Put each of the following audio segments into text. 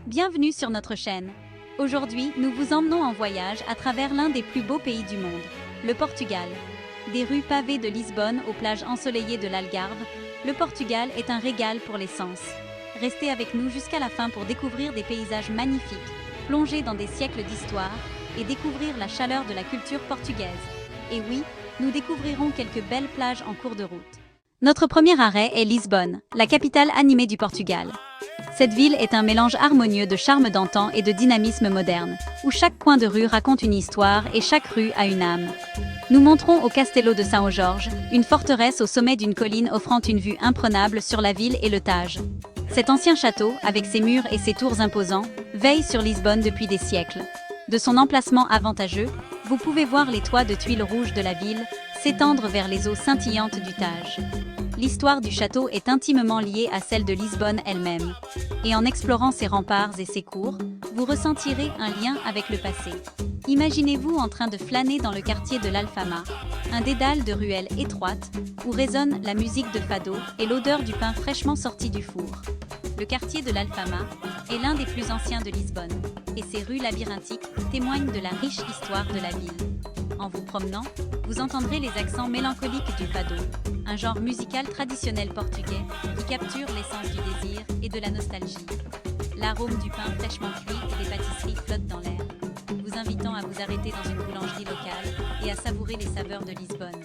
Bienvenue sur notre chaîne. Aujourd'hui, nous vous emmenons en voyage à travers l'un des plus beaux pays du monde, le Portugal. Des rues pavées de Lisbonne aux plages ensoleillées de l'Algarve, le Portugal est un régal pour les sens. Restez avec nous jusqu'à la fin pour découvrir des paysages magnifiques, plonger dans des siècles d'histoire et découvrir la chaleur de la culture portugaise. Et oui, nous découvrirons quelques belles plages en cours de route. Notre premier arrêt est Lisbonne, la capitale animée du Portugal. Cette ville est un mélange harmonieux de charme d'antan et de dynamisme moderne, où chaque coin de rue raconte une histoire et chaque rue a une âme. Nous monterons au Castelo de São Jorge, une forteresse au sommet d'une colline offrant une vue imprenable sur la ville et le Tage. Cet ancien château, avec ses murs et ses tours imposants, veille sur Lisbonne depuis des siècles. De son emplacement avantageux, vous pouvez voir les toits de tuiles rouges de la ville s'étendre vers les eaux scintillantes du Tage. L'histoire du château est intimement liée à celle de Lisbonne elle-même. Et en explorant ses remparts et ses cours, vous ressentirez un lien avec le passé. Imaginez-vous en train de flâner dans le quartier de l'Alfama, un dédale de ruelles étroites où résonne la musique de fado et l'odeur du pain fraîchement sorti du four. Le quartier de l'Alfama est l'un des plus anciens de Lisbonne, et ses rues labyrinthiques témoignent de la riche histoire de la ville. En vous promenant, vous entendrez les accents mélancoliques du fado, un genre musical traditionnel portugais qui capture l'essence du désir et de la nostalgie. L'arôme du pain fraîchement cuit et des pâtisseries flotte dans l'air, vous invitant à vous arrêter dans une boulangerie locale et à savourer les saveurs de Lisbonne.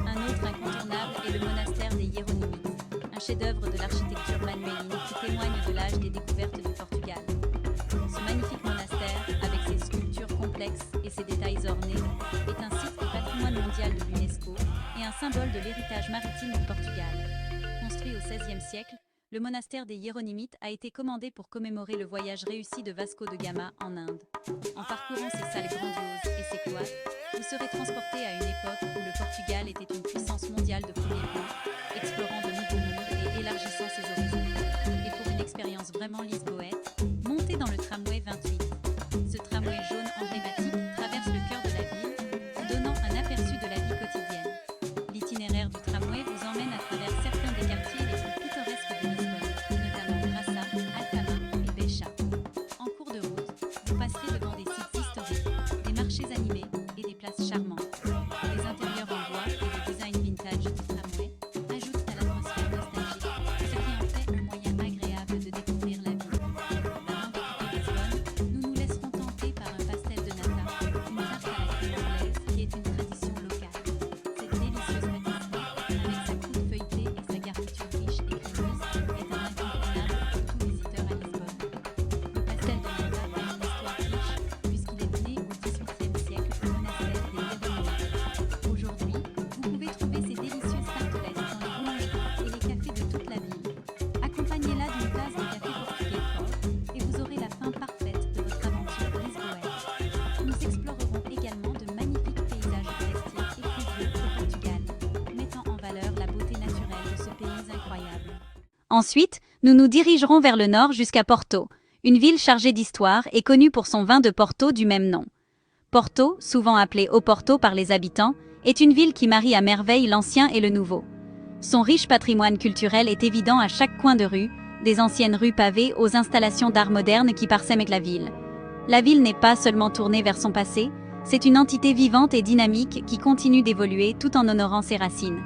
Un autre incontournable est le monastère des Hieronymites, un chef-d'œuvre de l'architecture manueline qui témoigne de l'âge des découvertes du Portugal. Ce magnifique monastère, avec ses sculptures complexes et ses détails ornés, est un site du patrimoine mondial de l'UNESCO et un symbole de l'héritage maritime du Portugal. Construit au XVIe siècle, le monastère des Hieronymites a été commandé pour commémorer le voyage réussi de Vasco de Gama en Inde. En parcourant ses salles grandioses et ses cloîtres, vous serez transporté à une époque où le Portugal était une puissance mondiale de premier plan, explorant de nouveaux mondes et élargissant ses horizons. Et pour une expérience vraiment lisboète, montez dans le tramway 28. Ce tramway jaune emblématique traverse le cœur de la ville, vous donnant un aperçu de la vie quotidienne. L'itinéraire du tramway vous emmène à travers certains des quartiers les plus pittoresques de Lisbonne, notamment Graça, Alfama et Beja. En cours de route, vous passerez devant des sites historiques, des marchés animés et des places charmantes. Les intérieurs en bois et le design vintage du tramway ajoutent à l'atmosphère nostalgique, ce qui en fait un moyen agréable de découvrir la ville. Avant de quitter Lisbonne, nous nous laisserons tenter par un pastel de nata, une tarte à la crème anglaise qui est une tradition locale. Cette délicieuse pâtisserie, avec sa coupe feuilletée et sa garniture riche et crémeuse, est un incontournable pour tout visiteur à Lisbonne. Le pastel de nata a une histoire riche, puisqu'il est né au XVIIIe siècle au monastère des Hieronymites. Aujourd'hui, vous pouvez trouver ces délicieuses tartelettes dans les boulangeries et les cafés de toute la ville. Accompagnez-la d'une tasse de café portugais fort et vous aurez la fin parfaite de votre aventure lisboète. Nous explorerons également de magnifiques paysages forestiers et pluvieux au Portugal, mettant en valeur la beauté naturelle de ce pays incroyable. Ensuite, nous nous dirigerons vers le nord jusqu'à Porto, une ville chargée d'histoire et connue pour son vin de Porto du même nom. Porto, souvent appelée Oporto par les habitants, est une ville qui marie à merveille l'ancien et le nouveau. Son riche patrimoine culturel est évident à chaque coin de rue, des anciennes rues pavées aux installations d'art moderne qui parsèment la ville. La ville n'est pas seulement tournée vers son passé, c'est une entité vivante et dynamique qui continue d'évoluer tout en honorant ses racines.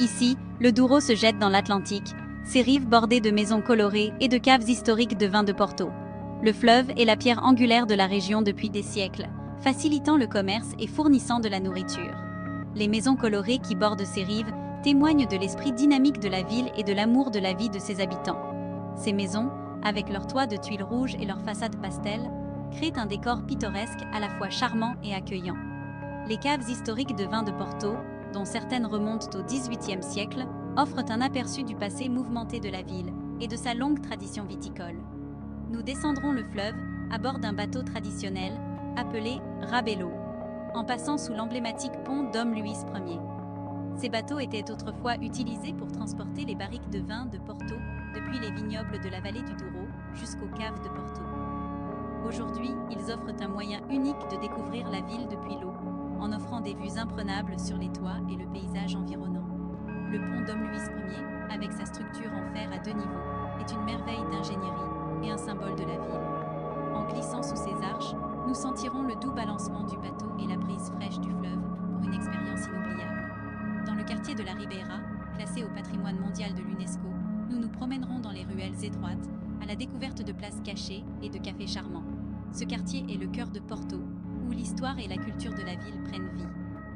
Ici, le Douro se jette dans l'Atlantique, ses rives bordées de maisons colorées et de caves historiques de vin de Porto. Le fleuve est la pierre angulaire de la région depuis des siècles, facilitant le commerce et fournissant de la nourriture. Les maisons colorées qui bordent ses rives témoignent de l'esprit dynamique de la ville et de l'amour de la vie de ses habitants. Ces maisons, avec leurs toits de tuiles rouges et leurs façades pastel, créent un décor pittoresque à la fois charmant et accueillant. Les caves historiques de vin de Porto, dont certaines remontent au XVIIIe siècle, offrent un aperçu du passé mouvementé de la ville et de sa longue tradition viticole. Nous descendrons le fleuve à bord d'un bateau traditionnel appelé Rabelo, en passant sous l'emblématique pont Dom Luís Ier. Ces bateaux étaient autrefois utilisés pour transporter les barriques de vin de Porto depuis les vignobles de la vallée du Douro jusqu'aux caves de Porto. Aujourd'hui, ils offrent un moyen unique de découvrir la ville depuis l'eau, en offrant des vues imprenables sur les toits et le paysage environnant. Le pont Dom Luís Ier, avec sa structure en fer à 2 niveaux, est une merveille d'ingénierie et un symbole de la ville. nous sentirons le doux balancement du bateau et la brise fraîche du fleuve pour une expérience inoubliable. Dans le quartier de la Ribeira, classé au patrimoine mondial de l'UNESCO, nous nous promènerons dans les ruelles étroites, à la découverte de places cachées et de cafés charmants. Ce quartier est le cœur de Porto, où l'histoire et la culture de la ville prennent vie.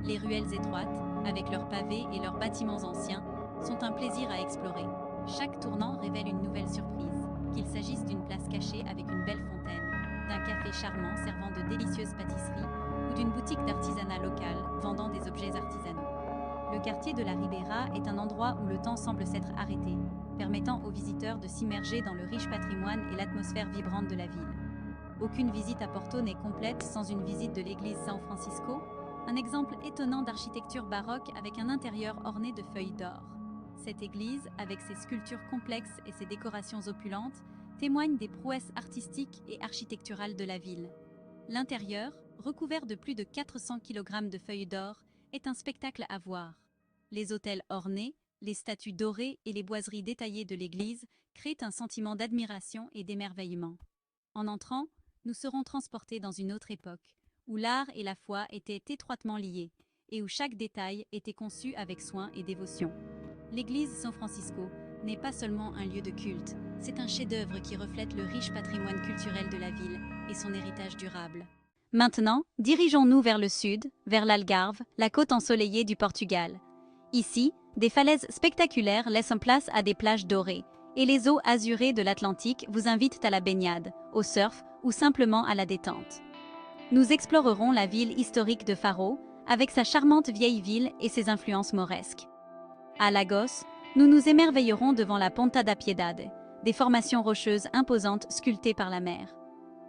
Les ruelles étroites, avec leurs pavés et leurs bâtiments anciens, sont un plaisir à explorer. Chaque tournant révèle une nouvelle surprise, qu'il s'agisse d'une place cachée avec une belle fontaine, d'un café charmant servant de délicieuses pâtisseries ou d'une boutique d'artisanat local vendant des objets artisanaux. Le quartier de la Ribeira est un endroit où le temps semble s'être arrêté, permettant aux visiteurs de s'immerger dans le riche patrimoine et l'atmosphère vibrante de la ville. Aucune visite à Porto n'est complète sans une visite de l'église São Francisco, un exemple étonnant d'architecture baroque avec un intérieur orné de feuilles d'or. Cette église, avec ses sculptures complexes et ses décorations opulentes, témoigne des prouesses artistiques et architecturales de la ville. L'intérieur, recouvert de plus de 400 kg de feuilles d'or, est un spectacle à voir. Les autels ornés, les statues dorées et les boiseries détaillées de l'église créent un sentiment d'admiration et d'émerveillement. En entrant, nous serons transportés dans une autre époque, où l'art et la foi étaient étroitement liés, et où chaque détail était conçu avec soin et dévotion. L'église São Francisco n'est pas seulement un lieu de culte, c'est un chef-d'œuvre qui reflète le riche patrimoine culturel de la ville et son héritage durable. Maintenant, dirigeons-nous vers le sud, vers l'Algarve, la côte ensoleillée du Portugal. Ici, des falaises spectaculaires laissent place à des plages dorées, et les eaux azurées de l'Atlantique vous invitent à la baignade, au surf ou simplement à la détente. Nous explorerons la ville historique de Faro, avec sa charmante vieille ville et ses influences mauresques. À Lagos, nous nous émerveillerons devant la Ponta da Piedade, des formations rocheuses imposantes sculptées par la mer.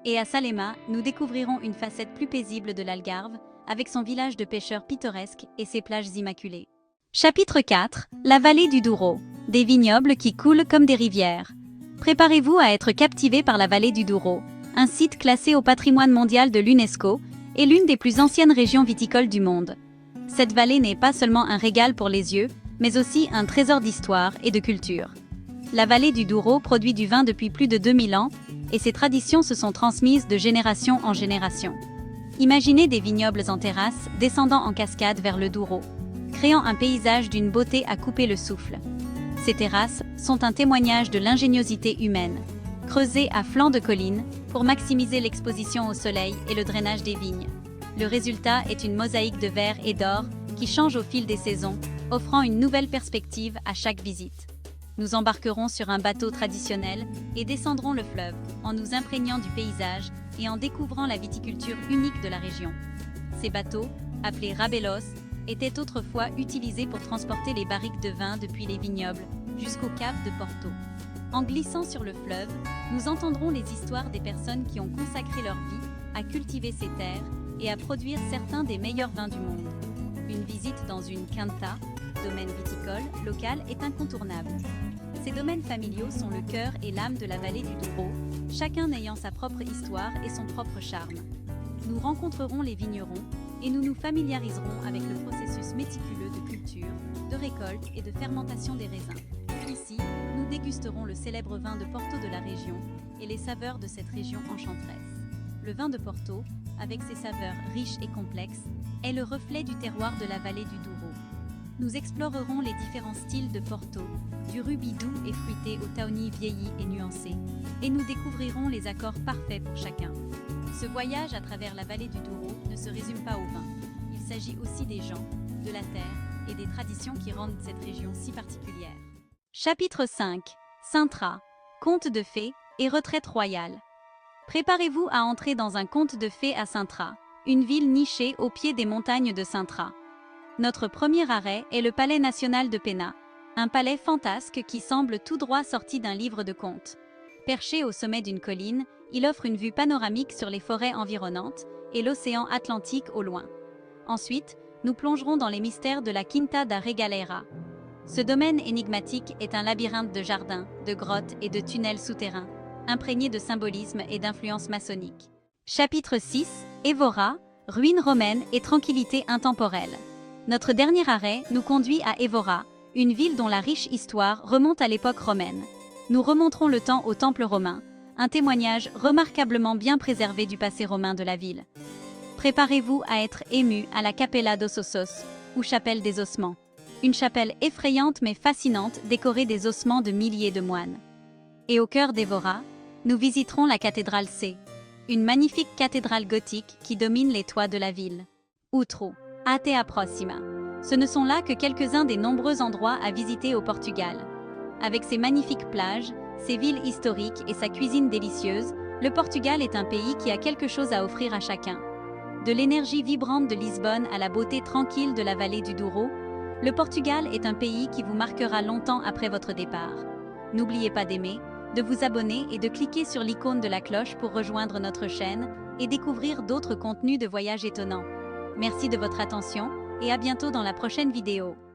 Et à Salema, nous découvrirons une facette plus paisible de l'Algarve, avec son village de pêcheurs pittoresque et ses plages immaculées. Chapitre 4. La vallée du Douro. Des vignobles qui coulent comme des rivières. Préparez-vous à être captivé par la vallée du Douro, un site classé au patrimoine mondial de l'UNESCO et l'une des plus anciennes régions viticoles du monde. Cette vallée n'est pas seulement un régal pour les yeux, mais aussi un trésor d'histoire et de culture. La vallée du Douro produit du vin depuis plus de 2000 ans et ses traditions se sont transmises de génération en génération. Imaginez des vignobles en terrasse descendant en cascade vers le Douro, créant un paysage d'une beauté à couper le souffle. Ces terrasses sont un témoignage de l'ingéniosité humaine, creusées à flanc de colline pour maximiser l'exposition au soleil et le drainage des vignes. Le résultat est une mosaïque de verre et d'or qui change au fil des saisons, offrant une nouvelle perspective à chaque visite. Nous embarquerons sur un bateau traditionnel et descendrons le fleuve en nous imprégnant du paysage et en découvrant la viticulture unique de la région. Ces bateaux, appelés rabelos, étaient autrefois utilisés pour transporter les barriques de vin depuis les vignobles jusqu'au cap de Porto. En glissant sur le fleuve, nous entendrons les histoires des personnes qui ont consacré leur vie à cultiver ces terres et à produire certains des meilleurs vins du monde. Une visite dans une quinta, domaine viticole, local, est incontournable. Ces domaines familiaux sont le cœur et l'âme de la vallée du Douro, chacun ayant sa propre histoire et son propre charme. Nous rencontrerons les vignerons et nous nous familiariserons avec le processus méticuleux de culture, de récolte et de fermentation des raisins. Ici, nous dégusterons le célèbre vin de Porto de la région et les saveurs de cette région enchanteresse. Le vin de Porto, avec ses saveurs riches et complexes, est le reflet du terroir de la vallée du Douro. Nous explorerons les différents styles de Porto, du rubis doux et fruité au taoni vieilli et nuancé, et nous découvrirons les accords parfaits pour chacun. Ce voyage à travers la vallée du Douro ne se résume pas au vin. Il s'agit aussi des gens, de la terre et des traditions qui rendent cette région si particulière. Chapitre 5. Sintra, conte de fées et retraite royale. Préparez-vous à entrer dans un conte de fées à Sintra, une ville nichée au pied des montagnes de Sintra. Notre premier arrêt est le Palais national de Pena, un palais fantasque qui semble tout droit sorti d'un livre de contes. Perché au sommet d'une colline, il offre une vue panoramique sur les forêts environnantes et l'océan Atlantique au loin. Ensuite, nous plongerons dans les mystères de la Quinta da Regaleira. Ce domaine énigmatique est un labyrinthe de jardins, de grottes et de tunnels souterrains, imprégné de symbolisme et d'influence maçonnique. Chapitre 6. Évora, ruines romaines et tranquillité intemporelle. Notre dernier arrêt nous conduit à Évora, une ville dont la riche histoire remonte à l'époque romaine. Nous remonterons le temps au Temple romain, un témoignage remarquablement bien préservé du passé romain de la ville. Préparez-vous à être ému à la Capella dos Ossos, ou chapelle des ossements. Une chapelle effrayante mais fascinante décorée des ossements de milliers de moines. Et au cœur d'Évora, nous visiterons la cathédrale C, une magnifique cathédrale gothique qui domine les toits de la ville. Outro, até a próxima. Ce ne sont là que quelques-uns des nombreux endroits à visiter au Portugal. Avec ses magnifiques plages, ses villes historiques et sa cuisine délicieuse, le Portugal est un pays qui a quelque chose à offrir à chacun. De l'énergie vibrante de Lisbonne à la beauté tranquille de la vallée du Douro, le Portugal est un pays qui vous marquera longtemps après votre départ. N'oubliez pas d'aimer, de vous abonner et de cliquer sur l'icône de la cloche pour rejoindre notre chaîne et découvrir d'autres contenus de voyages étonnants. Merci de votre attention et à bientôt dans la prochaine vidéo.